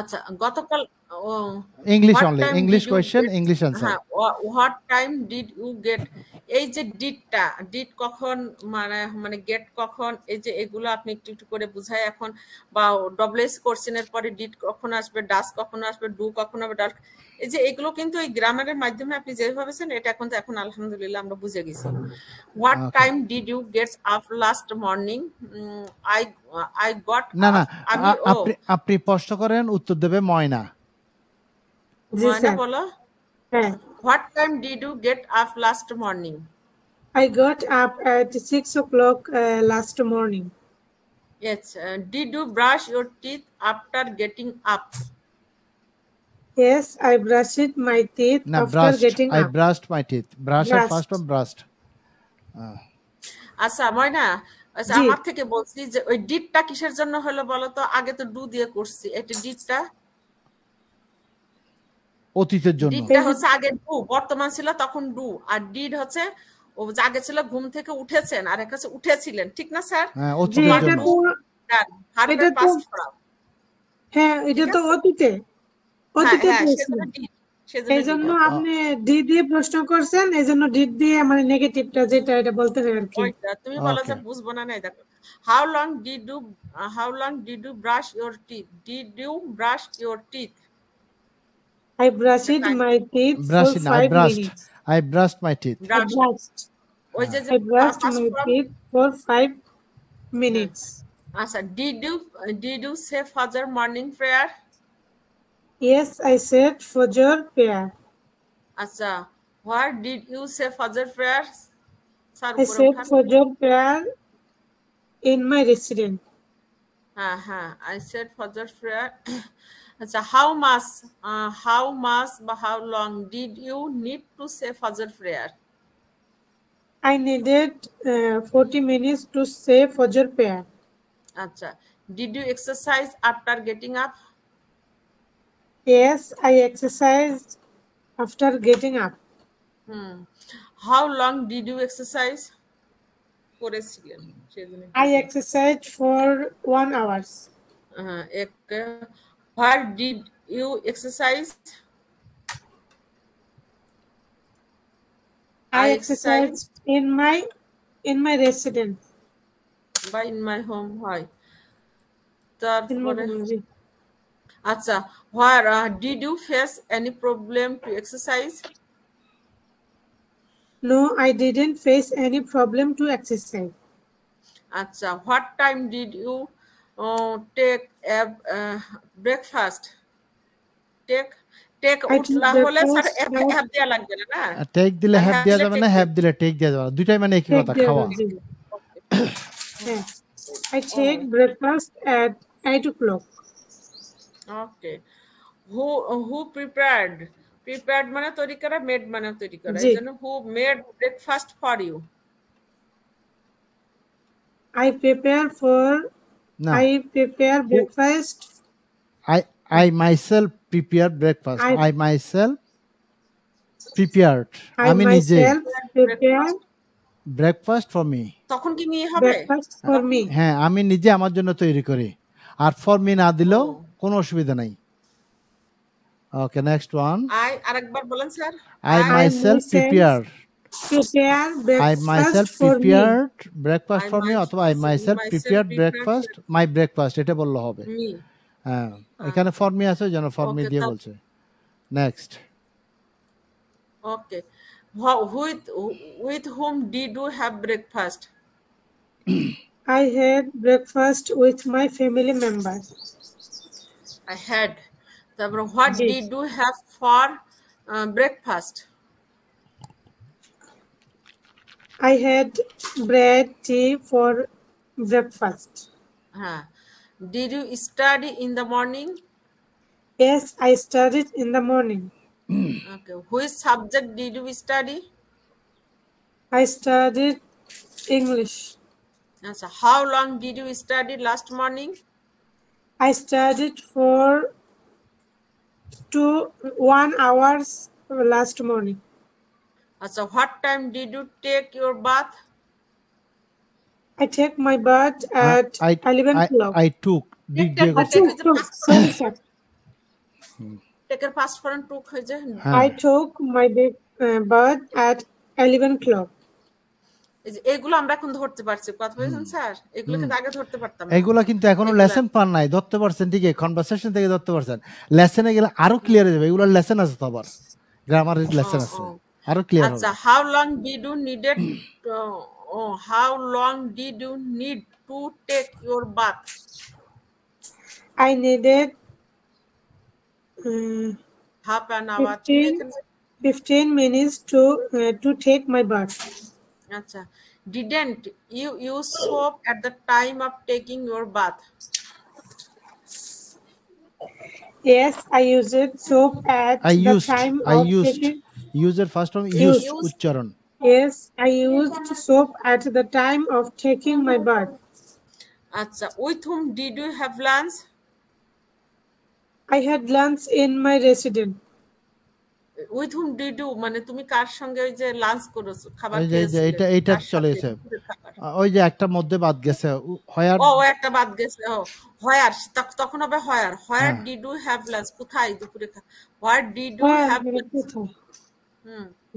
আচ্ছা গতকাল English what only. time English did you question, get, English answer. হ্যাঁ what time did you get, এই যে ডিডটা did কখন মানে গেট কখন, এই যে এগুলো আপনি একটু একটু করে বুঝাই এখন, বা ডব্লিউএস কোশ্চেনের পরে ডিড কখন আসবে, ডাস কখন আসবে, ডু কখন হবে, ডাস, এই যে এগুলো কিন্তু এই গ্রামারের মাধ্যমে আপনি যেভাবে ভাবেছেন এটা এখন আলহামদুলিল্লাহ আমরা বুঝে গেছি। What time did you get up last morning, I got না না, আমি আপনি প্রশ্ন করেন, উত্তর দেবে ময়না। ময়না বলো, what time did you get up last morning? I got up at 6 o'clock last morning. Yes. Did you brush your teeth after getting up? Yes, I brushed my teeth after getting up. I brushed my teeth. Brush or first one brushed. আচ্ছা ময়না, আচ্ছা আমার থেকে বলছি যে ওই ডিডটা কিসের জন্য হলো বলো তো, আগে তো ডু দিয়ে করছি, এটা ডিডটা অতীতের জন্য। ডিডটা হচ্ছে আগে ডু, বর্তমান ছিল তখন ডু, আর ডিড হচ্ছে ও আগে ছিল ঘুম থেকে উঠেছেন, আর একটা হচ্ছে উঠেছিলেন, ঠিক না স্যার? হ্যাঁ, অতীতের জন্য। এটা তো হ্যাঁ, এটা তো অতীতে প্রশ্ন, এইজন্য আপনি ডি দিয়ে প্রশ্ন করছেন, এইজন্য ডিড দিয়ে মানে নেগেটিভটা যেটা এটা বলতে হয় আর কি। তুমি বলো যে বুঝবো না, নাই দেখো, how long did you brush your teeth? Did you brush your teeth? I brushed my teeth for 5 minutes. I brushed my teeth. I brushed my teeth for 5 minutes. Asa, did you say Fajr morning prayer? Yes, I said Fajr prayer. Asa, where did you say Fajr prayer? I said Fajr prayer in my residence. I said Fajr prayer. Asa, how much but how long did you need to say Fajr prayer? I needed 40 minutes to say Fajr prayer. Acha, did you exercise after getting up? Yes, I exercised after getting up. How long did you exercise? I exercised for 1 hour. Where did you exercise? I exercised in my residence. By in my home, why? Acha, where did you face any problem to exercise? No, I didn't face any problem to exercise. Acha, what time did you take a breakfast? Take উঠলা হলে sir have দেয়া লাগবে না, take দিলে have দেয়া যাবে না, have দিলে take দেয়া যাবে না, দুইটাই মানে একই কথা, খাওয়া। I take breakfast at 8 o'clock. Okay. Who prepared মানে তৈরি করা, মেড মানে তৈরি করা, এইজন্য who made breakfast for you? I prepare breakfast. I myself prepared breakfast. I myself prepared. আমি নিজে prepared breakfast for me. তখন কি মি হবে? Breakfast for me. হ্যাঁ, আমি নিজে আমার জন্য তৈরি করি, আর for me না দিলেও কোনো অসুবিধা নাই। Okay, next one. আরেকবার বলেন sir. I myself prepared breakfast for me, অথবা I myself prepared breakfast, my breakfast, এটা বললে হবে। হ্যাঁ, এখানে for me আছে, যেন for me দিয়ে বলছে। Next. Okay. With whom did you have breakfast? I had breakfast with my family members. I had. What did you have for breakfast? I had bread, tea for breakfast. Did you study in the morning? Yes, I studied in the morning. Okay. Which subject did you study? I studied English. So how long did you study last morning? I studied for 1 hour last morning. So what time did you take your bath? I take my bath at 11 o'clock. I took. Take এর past form took হয়ে যায়। I took my bath at 11 o'clock. এগুলো আমরা এখন ধরতে পারছি, কথা বলেছেন স্যার, এগুলো কিন্তু আগে ধরতে পারতাম না। এগুলো কিন্তু এখনো লেসন পান নাই, ধরতে পারছেন ঠিকই, কনভারসেশন থেকে ধরতে পারছেন, লেসনে গেলে আরো ক্লিয়ার হয়ে যাবে। এগুলো লেসন আছে তো, আবার গ্রামারের লেসন আছে, আরো ক্লিয়ার হবে। আচ্ছা, how long did you needed how long did you need to take your bath? I needed half an hour, 15 minutes to take my bath. আচ্ছা, didn't you use soap at the time of taking your bath? Yes, I used soap at the time of taking. User first form use uchcharon. Yes, I used soap at the time of taking my bath. আচ্ছা, with whom did you have lunch? I had lunch in my residence. With whom did you, মানে তুমি কার সঙ্গে ওই যে lunch করেছো, খাবার খেয়েছিলে? এটা চলে গেছে, ওই যে একটা মধ্যে বাদ গেছে, হোয়ার। ও একটা বাদ গেছে, হোয়ার, তখন হবে where. Where did you have lunch, কোথায় দুপুরে, where did you have lunch?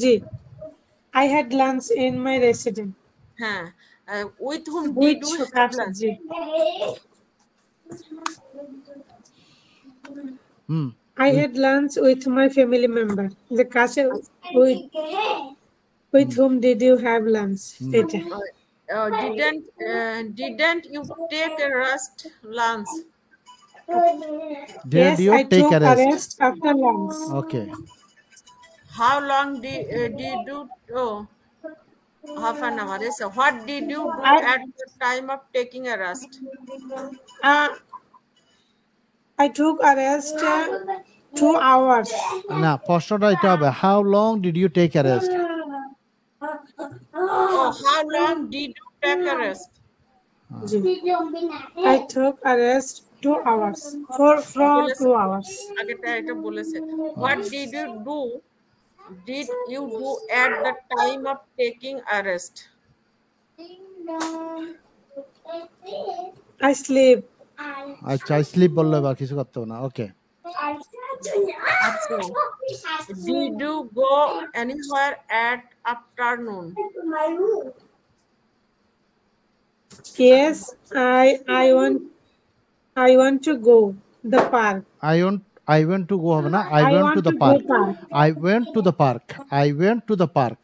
জি, I had lunch in my residence. হ্যাঁ, with whom did you have lunch? I had lunch with my family member. The কাছে with whom did you have lunch? এটা didn't you take a rest lunch? Did you take a rest after lunch? Okay. How long did you half an hour? So what did you do at the time of taking a rest? I took a rest 2 hours. না, প্রশ্নটা এটা হবে, how long did you take a rest? How long did you take a rest? I took a rest 2 hours. For 2 hours. আগেটা এটা বলেছে। What did you do at the time of taking a rest? I sleep. আচ্ছা, I sleep বললে বা কিছু করতে হবে না। ওকে। Did you go anywhere at afternoon? Yes, I want to go the park. I went to go হবে না, I went to the park. I went to the park. I went to the park.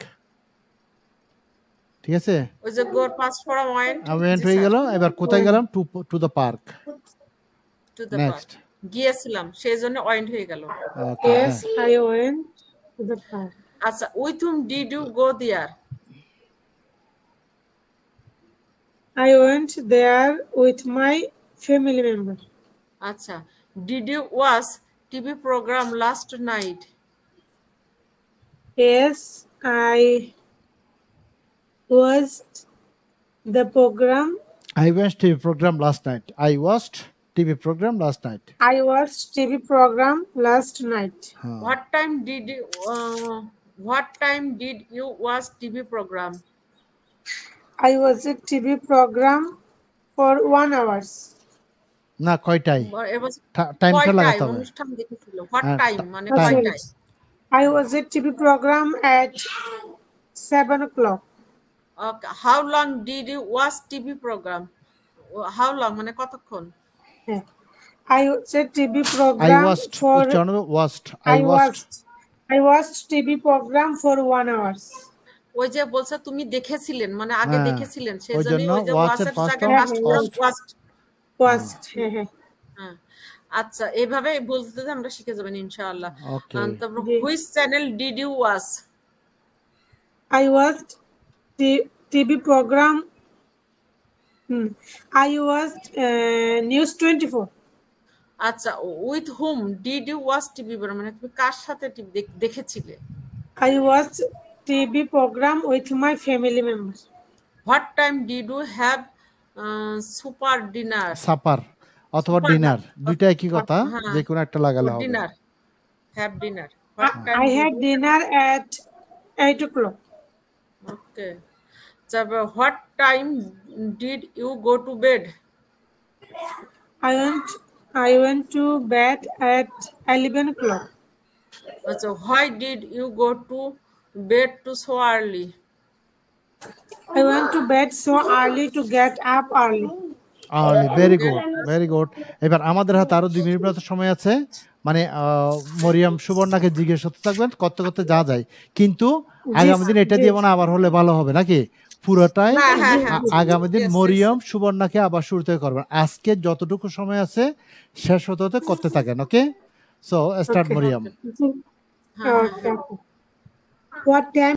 ঠিক আছে? ওই যে go past for a went. I went হয়ে গেল, এবার কোথায় গেলাম? to the park. To the park. গিয়েছিলাম, সেজন্য went হয়ে গেল। Yes, I went to the park. আচ্ছা, with whom did you go there? I went there with my family member. আচ্ছা, did you watch TV program last night? Yes, I watched the program. I watched TV program last night. I watched TV program last night. I watched TV program last night. What time did you watch TV program? I watched a TV program for 1 hour. না, কয়টায়? টাইমটা লাগাতে হবে। অনুষ্ঠান দেখেছিল। What time মানে কয়টায়? I watched a TV program at 7 o'clock. Okay. How long did you watch TV program? How long মানে কতক্ষণ? I watched a TV program I watched TV program for 1 hour. ওই যে বলছে তুমি দেখেছিলেন, মানে আগে দেখেছিলেন, সেজন্য ওই যে ওয়াচের ফার্স্ট হ্যাঁ। আচ্ছা, এইভাবে বলতে আমরা শিখে যাবেন ইনশাআল্লাহ। তারপর which channel did you watch? I watched TV program. I watched News 24. আচ্ছা, with whom did you watch TV program? মানে তুমি কার সাথে টিভি দেখেছিলে? I watched TV program with my family members. What time did you have super dinner? Supper অথবা dinner, দুইটা একই কথা, যে কোনো একটা লাগালে হবে। Dinner, have dinner. I had dinner at 8 o'clock. Okay. So what time did you go to bed? I went I went to bed at 11 o'clock. So why did you go to bed so early? I went to bed so early to get up early. Very good. এবার আমাদের হাতে আরো 2 minute মতো সময় আছে, মানে মরিয়ম সুবর্ণাকে জিজ্ঞেস করতে থাকবেন করতে করতে যা যায়, কিন্তু আগামী দিন এটা দিয়ে মনে আবার হলে ভালো হবে নাকি? পুরোটাই আগামী দিন মরিয়ম সুবর্ণাকে আবার শুরু থেকে করবেন। আজকে যতটুকু সময় আছে শেষ হতে হতে করতে থাকেন। Okay, so start Mariam. What time